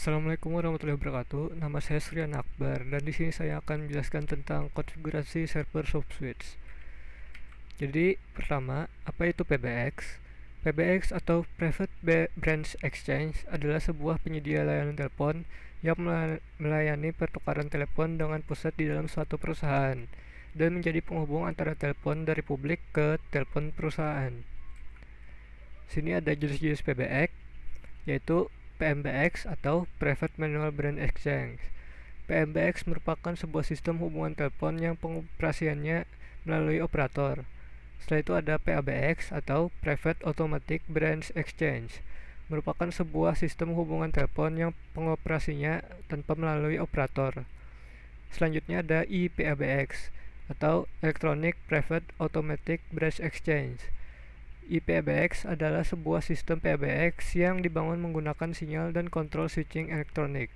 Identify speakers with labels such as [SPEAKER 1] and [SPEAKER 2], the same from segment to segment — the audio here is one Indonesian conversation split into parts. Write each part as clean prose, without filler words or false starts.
[SPEAKER 1] Assalamualaikum warahmatullahi wabarakatuh. Nama saya Suryan Akbar dan di sini saya akan menjelaskan tentang konfigurasi server SoftSwitch. Jadi, pertama, apa itu PBX? PBX atau Private Branch Exchange adalah sebuah penyedia layanan telepon yang melayani pertukaran telepon dengan pusat di dalam suatu perusahaan dan menjadi penghubung antara telepon dari publik ke telepon perusahaan. Sini ada jenis-jenis PBX, yaitu PMBX atau Private Manual Branch Exchange. PMBX merupakan sebuah sistem hubungan telepon yang pengoperasiannya melalui operator. Setelah itu ada PABX atau Private Automatic Branch Exchange, merupakan sebuah sistem hubungan telepon yang pengoperasinya tanpa melalui operator. Selanjutnya ada IPABX atau Electronic Private Automatic Branch Exchange. IPABX adalah sebuah sistem PABX yang dibangun menggunakan sinyal dan kontrol switching elektronik.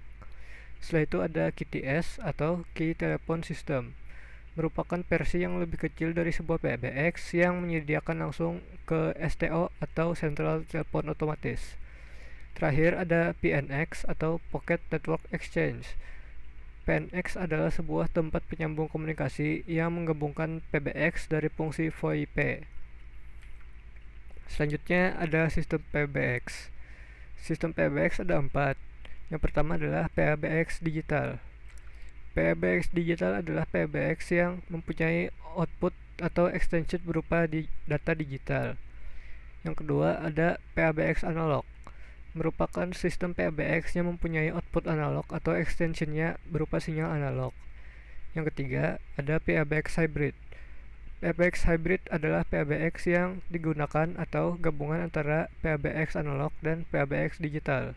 [SPEAKER 1] Setelah itu ada KTS atau Key Telephone System, merupakan versi yang lebih kecil dari sebuah PABX yang menyediakan langsung ke STO atau Central Telepon Otomatis. Terakhir ada PNX atau Pocket Network Exchange. PNX adalah sebuah tempat penyambung komunikasi yang menggabungkan PBX dari fungsi VoIP. Selanjutnya ada sistem PBX. Sistem PBX ada 4. Yang pertama adalah PBX digital. PBX digital adalah PBX yang mempunyai output atau extension berupa data digital. Yang kedua ada PBX analog, merupakan sistem PBX yang mempunyai output analog atau extensionnya berupa sinyal analog. Yang ketiga ada PBX hybrid. PBX hybrid adalah PBX yang digunakan atau gabungan antara PBX analog dan PBX digital.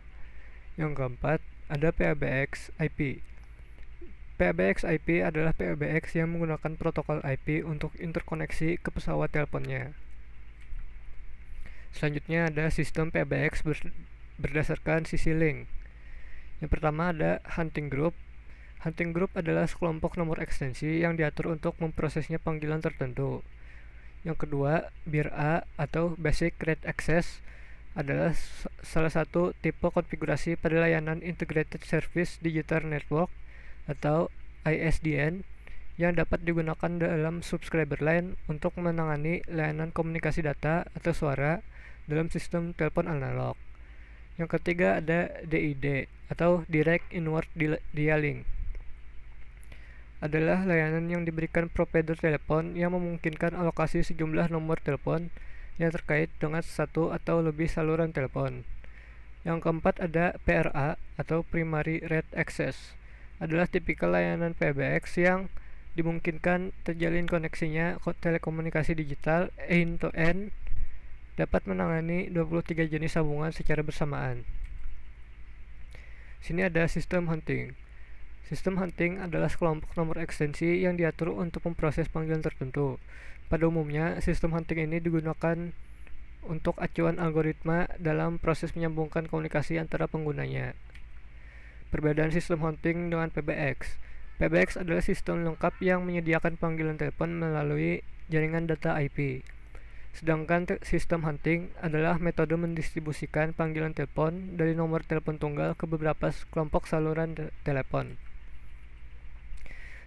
[SPEAKER 1] Yang keempat ada PBX IP. PBX IP adalah PBX yang menggunakan protokol IP untuk interkoneksi ke pesawat teleponnya. Selanjutnya ada sistem PBX berdasarkan sisi link. Yang pertama ada hunting group. Hunting group adalah sekelompok nomor ekstensi yang diatur untuk memprosesnya panggilan tertentu. Yang kedua, BIRA atau Basic Rate Access adalah salah satu tipe konfigurasi pada layanan Integrated Service Digital Network atau ISDN yang dapat digunakan dalam subscriber line untuk menangani layanan komunikasi data atau suara dalam sistem telepon analog. Yang ketiga ada DID atau Direct Inward Dialing, adalah layanan yang diberikan provider telepon yang memungkinkan alokasi sejumlah nomor telepon yang terkait dengan satu atau lebih saluran telepon. Yang keempat ada PRA atau Primary Rate Access, adalah tipikal layanan PBX yang dimungkinkan terjalin koneksinya telekomunikasi digital end-to-end, dapat menangani 23 jenis sambungan secara bersamaan. Sini ada sistem hunting. Sistem hunting adalah sekelompok nomor ekstensi yang diatur untuk memproses panggilan tertentu. Pada umumnya, sistem hunting ini digunakan untuk acuan algoritma dalam proses menyambungkan komunikasi antara penggunanya. Perbedaan sistem hunting dengan PBX. PBX adalah sistem lengkap yang menyediakan panggilan telepon melalui jaringan data IP. Sedangkan sistem hunting adalah metode mendistribusikan panggilan telepon dari nomor telepon tunggal ke beberapa kelompok saluran telepon.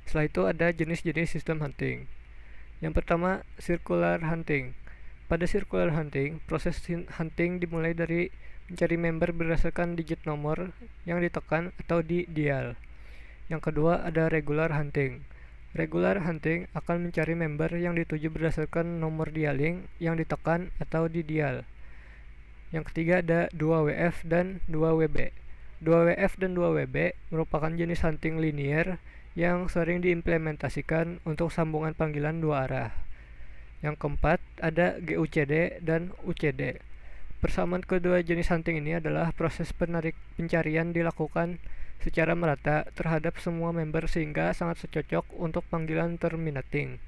[SPEAKER 1] Setelah itu ada jenis-jenis sistem hunting. Yang pertama, circular hunting. Pada circular hunting, proses hunting dimulai dari mencari member berdasarkan digit nomor yang ditekan atau di dial. Yang kedua ada regular hunting. Regular hunting akan mencari member yang dituju berdasarkan nomor dialing yang ditekan atau di dial. Yang ketiga ada 2WF dan 2WB. 2WF dan 2WB merupakan jenis hunting linear yang sering diimplementasikan untuk sambungan panggilan dua arah. Yang keempat ada GUCD dan UCD. Persamaan kedua jenis hunting ini adalah proses pencarian dilakukan secara merata terhadap semua member sehingga sangat cocok untuk panggilan terminating.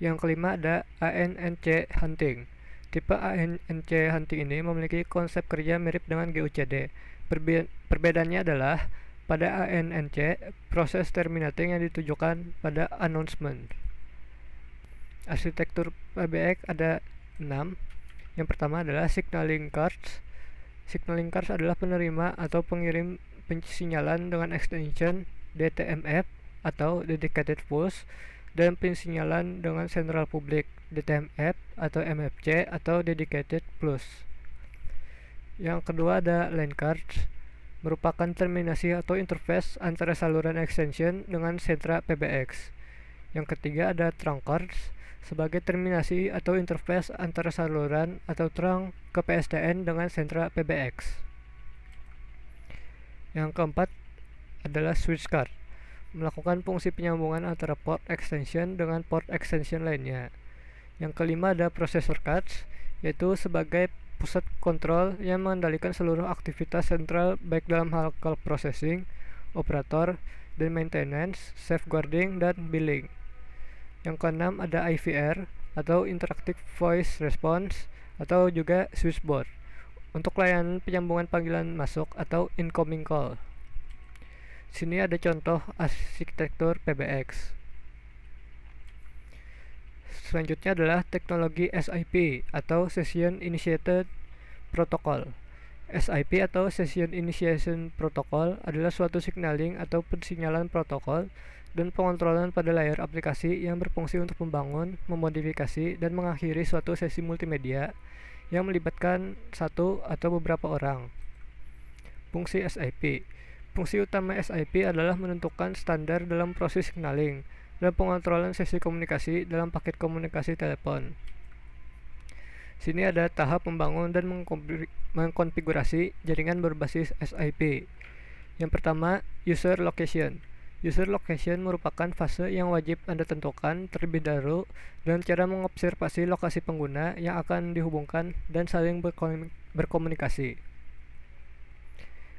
[SPEAKER 1] Yang kelima ada ANNC hunting. Tipe ANNC hunting ini memiliki konsep kerja mirip dengan GUCD. Perbedaannya adalah pada ANNC, proses terminating yang ditujukan pada announcement. Arsitektur PBX ada 6. Yang pertama adalah signaling cards. Signaling cards adalah penerima atau pengirim pensinyalan dengan extension DTMF atau Dedicated Pulse, dan pensinyalan dengan Central Public DTMF atau MFC atau Dedicated Pulse. Yang kedua ada line cards, merupakan terminasi atau interface antara saluran extension dengan sentra PBX. Yang ketiga ada trunk cards, sebagai terminasi atau interface antara saluran atau trunk ke PSTN dengan sentra PBX. Yang keempat adalah switch card, melakukan fungsi penyambungan antara port extension dengan port extension lainnya. Yang kelima ada processor cards, yaitu sebagai pusat kontrol yang mengendalikan seluruh aktivitas sentral baik dalam hal call processing, operator, dan maintenance, safeguarding, dan billing. Yang keenam ada IVR atau Interactive Voice Response atau juga switchboard untuk layanan penyambungan panggilan masuk atau incoming call. Sini ada contoh arsitektur PBX. Selanjutnya adalah teknologi SIP atau Session Initiated Protocol. SIP atau Session Initiation Protocol adalah suatu signaling atau pensinyalan protokol dan pengontrolan pada layar aplikasi yang berfungsi untuk membangun, memodifikasi, dan mengakhiri suatu sesi multimedia yang melibatkan satu atau beberapa orang. Fungsi SIP. Fungsi utama SIP adalah menentukan standar dalam proses signaling dan pengontrolan sesi komunikasi dalam paket komunikasi telepon. Sini ada tahap membangun dan mengkonfigurasi jaringan berbasis SIP. Yang pertama, user location. User location merupakan fase yang wajib Anda tentukan terlebih dahulu dengan cara mengobservasi lokasi pengguna yang akan dihubungkan dan saling berkomunikasi.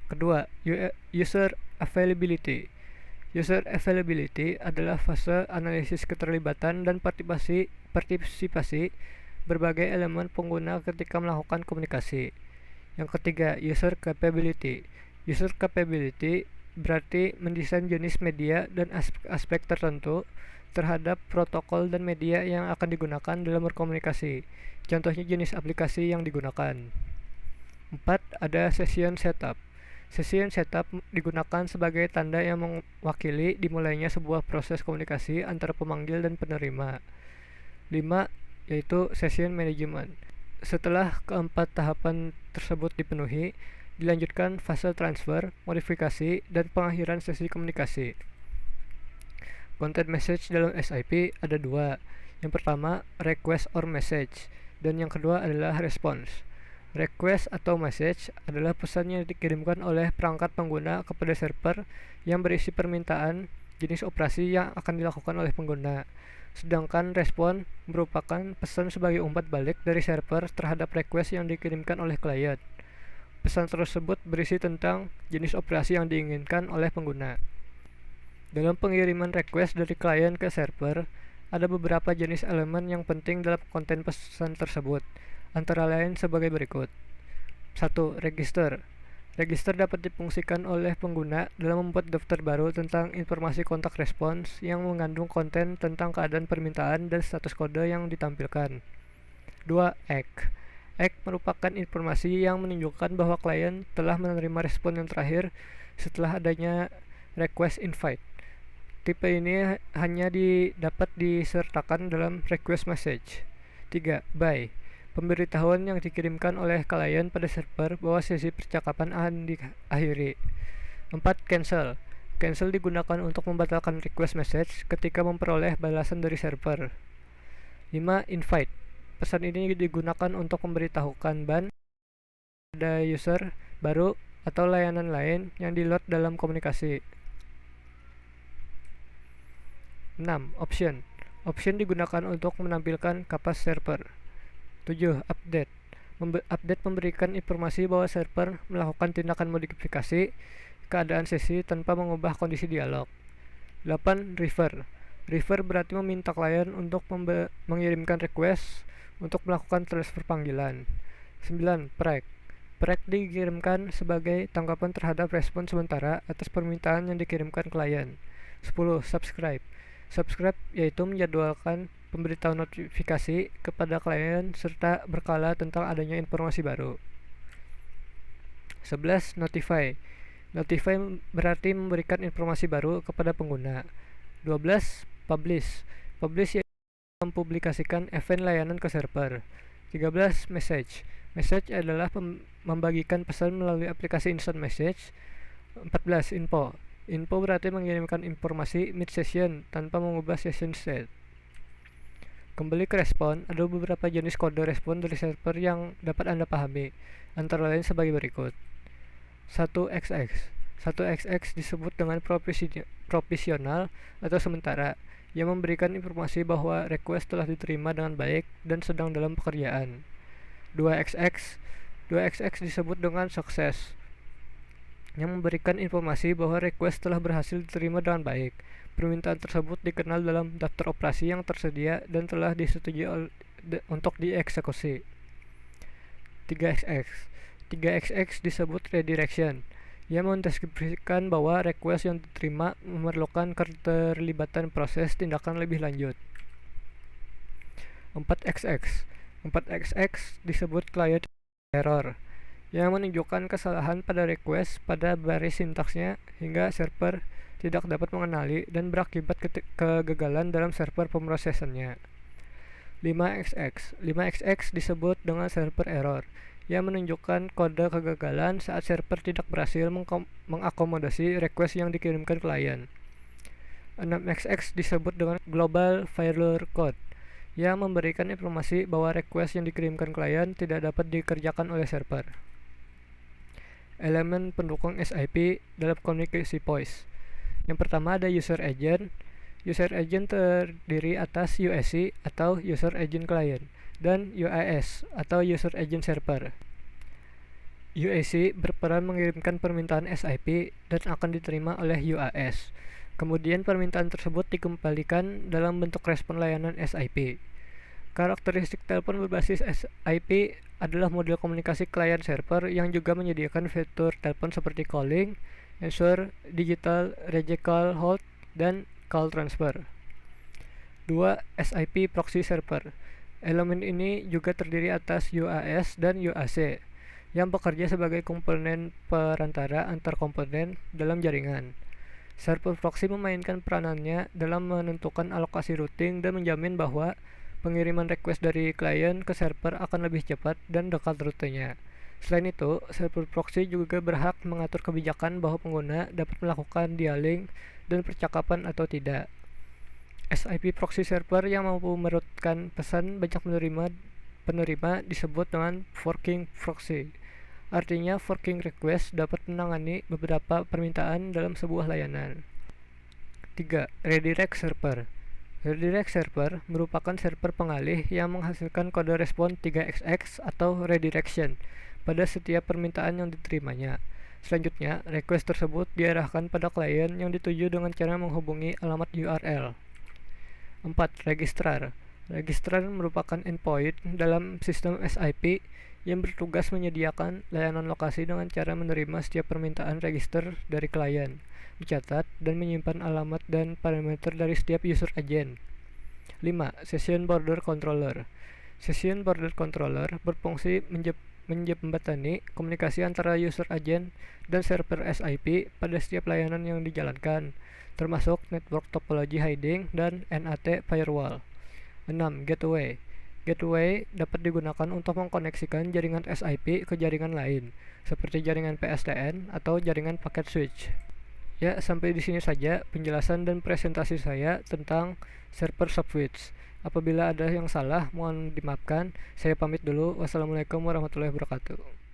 [SPEAKER 1] Kedua, user availability. User availability adalah fase analisis keterlibatan dan partisipasi berbagai elemen pengguna ketika melakukan komunikasi. Yang ketiga, user capability. User capability berarti mendesain jenis media dan aspek tertentu terhadap protokol dan media yang akan digunakan dalam berkomunikasi. Contohnya jenis aplikasi yang digunakan. 4. Ada session setup. Session setup digunakan sebagai tanda yang mewakili dimulainya sebuah proses komunikasi antara pemanggil dan penerima. 5. Yaitu session management. Setelah keempat tahapan tersebut dipenuhi, dilanjutkan fase transfer, modifikasi, dan pengakhiran sesi komunikasi. Content message dalam SIP ada dua. Yang pertama, request or message, dan yang kedua adalah response. Request atau message adalah pesan yang dikirimkan oleh perangkat pengguna kepada server yang berisi permintaan jenis operasi yang akan dilakukan oleh pengguna. Sedangkan respon merupakan pesan sebagai umpat balik dari server terhadap request yang dikirimkan oleh klien. Pesan tersebut berisi tentang jenis operasi yang diinginkan oleh pengguna. Dalam pengiriman request dari klien ke server, ada beberapa jenis elemen yang penting dalam konten pesan tersebut, antara lain sebagai berikut. 1. Register. Register dapat difungsikan oleh pengguna dalam membuat daftar baru tentang informasi kontak respons yang mengandung konten tentang keadaan permintaan dan status kode yang ditampilkan. 2. Egg. Egg merupakan informasi yang menunjukkan bahwa klien telah menerima respon yang terakhir setelah adanya request invite. Tipe ini hanya dapat disertakan dalam request message. 3. Bye. Pemberitahuan yang dikirimkan oleh klien pada server bahwa sesi percakapan akan diakhiri. 4. Cancel. Cancel digunakan untuk membatalkan request message ketika memperoleh balasan dari server. 5. Invite. Pesan ini digunakan untuk memberitahukan ban pada user baru atau layanan lain yang di-load dalam komunikasi. 6. Option. Option digunakan untuk menampilkan kapas server. 7. Update. Update memberikan informasi bahwa server melakukan tindakan modifikasi keadaan sesi tanpa mengubah kondisi dialog. 8. Refer. Refer berarti meminta klien untuk mengirimkan request untuk melakukan transfer panggilan. 9. Preg. Preg dikirimkan sebagai tanggapan terhadap respon sementara atas permintaan yang dikirimkan klien. 10. Subscribe. Subscribe yaitu menjadwalkan pemberitahuan notifikasi kepada klien serta berkala tentang adanya informasi baru. 11. Notify. Notify berarti memberikan informasi baru kepada pengguna. 12. Publish. Publish yaitu mempublikasikan event layanan ke server. 13. Message. Message adalah membagikan pesan melalui aplikasi instant message. 14. Info. Info berarti mengirimkan informasi mid-session tanpa mengubah session state. Kembali ke respon, ada beberapa jenis kode respon dari server yang dapat Anda pahami, antara lain sebagai berikut. 1xx. 1xx disebut dengan provisional atau sementara, yang memberikan informasi bahwa request telah diterima dengan baik dan sedang dalam pekerjaan. 2xx. 2xx disebut dengan sukses, yang memberikan informasi bahwa request telah berhasil diterima dengan baik. Permintaan tersebut dikenal dalam daftar operasi yang tersedia dan telah disetujui untuk dieksekusi. 3xx. 3xx disebut redirection, yang mendeskripsikan bahwa request yang diterima memerlukan keterlibatan proses tindakan lebih lanjut. 4xx. 4xx disebut client error, yang menunjukkan kesalahan pada request pada baris sintaksnya hingga server tidak dapat mengenali dan berakibat kegagalan dalam server pemrosesannya. 5xx. 5xx disebut dengan server error, yang menunjukkan kode kegagalan saat server tidak berhasil mengakomodasi request yang dikirimkan klien. 6xx disebut dengan global failure code, yang memberikan informasi bahwa request yang dikirimkan klien tidak dapat dikerjakan oleh server. Elemen pendukung SIP dalam komunikasi voice. Yang pertama ada user agent. User agent terdiri atas UAC atau user agent client dan UAS atau user agent server. UAC berperan mengirimkan permintaan SIP dan akan diterima oleh UAS. Kemudian permintaan tersebut dikembalikan dalam bentuk respon layanan SIP. Karakteristik telepon berbasis SIP adalah model komunikasi client server yang juga menyediakan fitur telepon seperti calling, answer, digital, reject call, hold, dan call transfer. 2. SIP proxy server. Elemen ini juga terdiri atas UAS dan UAC yang bekerja sebagai komponen perantara antar komponen dalam jaringan. Server proxy memainkan peranannya dalam menentukan alokasi routing dan menjamin bahwa pengiriman request dari klien ke server akan lebih cepat dan dekat rutenya. Selain itu, server proxy juga berhak mengatur kebijakan bahwa pengguna dapat melakukan dialing dan percakapan atau tidak. SIP proxy server yang mampu merutkan pesan banyak penerima disebut dengan forking proxy. Artinya, forking request dapat menangani beberapa permintaan dalam sebuah layanan. 3. Redirect server. Redirect server merupakan server pengalih yang menghasilkan kode respon 3xx atau redirection pada setiap permintaan yang diterimanya. Selanjutnya, request tersebut diarahkan pada klien yang dituju dengan cara menghubungi alamat URL. 4. Registrar. Registrar merupakan endpoint dalam sistem SIP yang bertugas menyediakan layanan lokasi dengan cara menerima setiap permintaan register dari klien, mencatat dan menyimpan alamat dan parameter dari setiap user agent. 5. Session Border Controller. Session Border Controller berfungsi menjembatani komunikasi antara user agent dan server SIP pada setiap layanan yang dijalankan, termasuk network topology hiding dan NAT firewall. 6. Gateway. Gateway dapat digunakan untuk mengkoneksikan jaringan SIP ke jaringan lain, seperti jaringan PSTN atau jaringan packet switch. Ya, sampai di sini saja penjelasan dan presentasi saya tentang server subswitch. Apabila ada yang salah, mohon dimaafkan. Saya pamit dulu. Wassalamualaikum warahmatullahi wabarakatuh.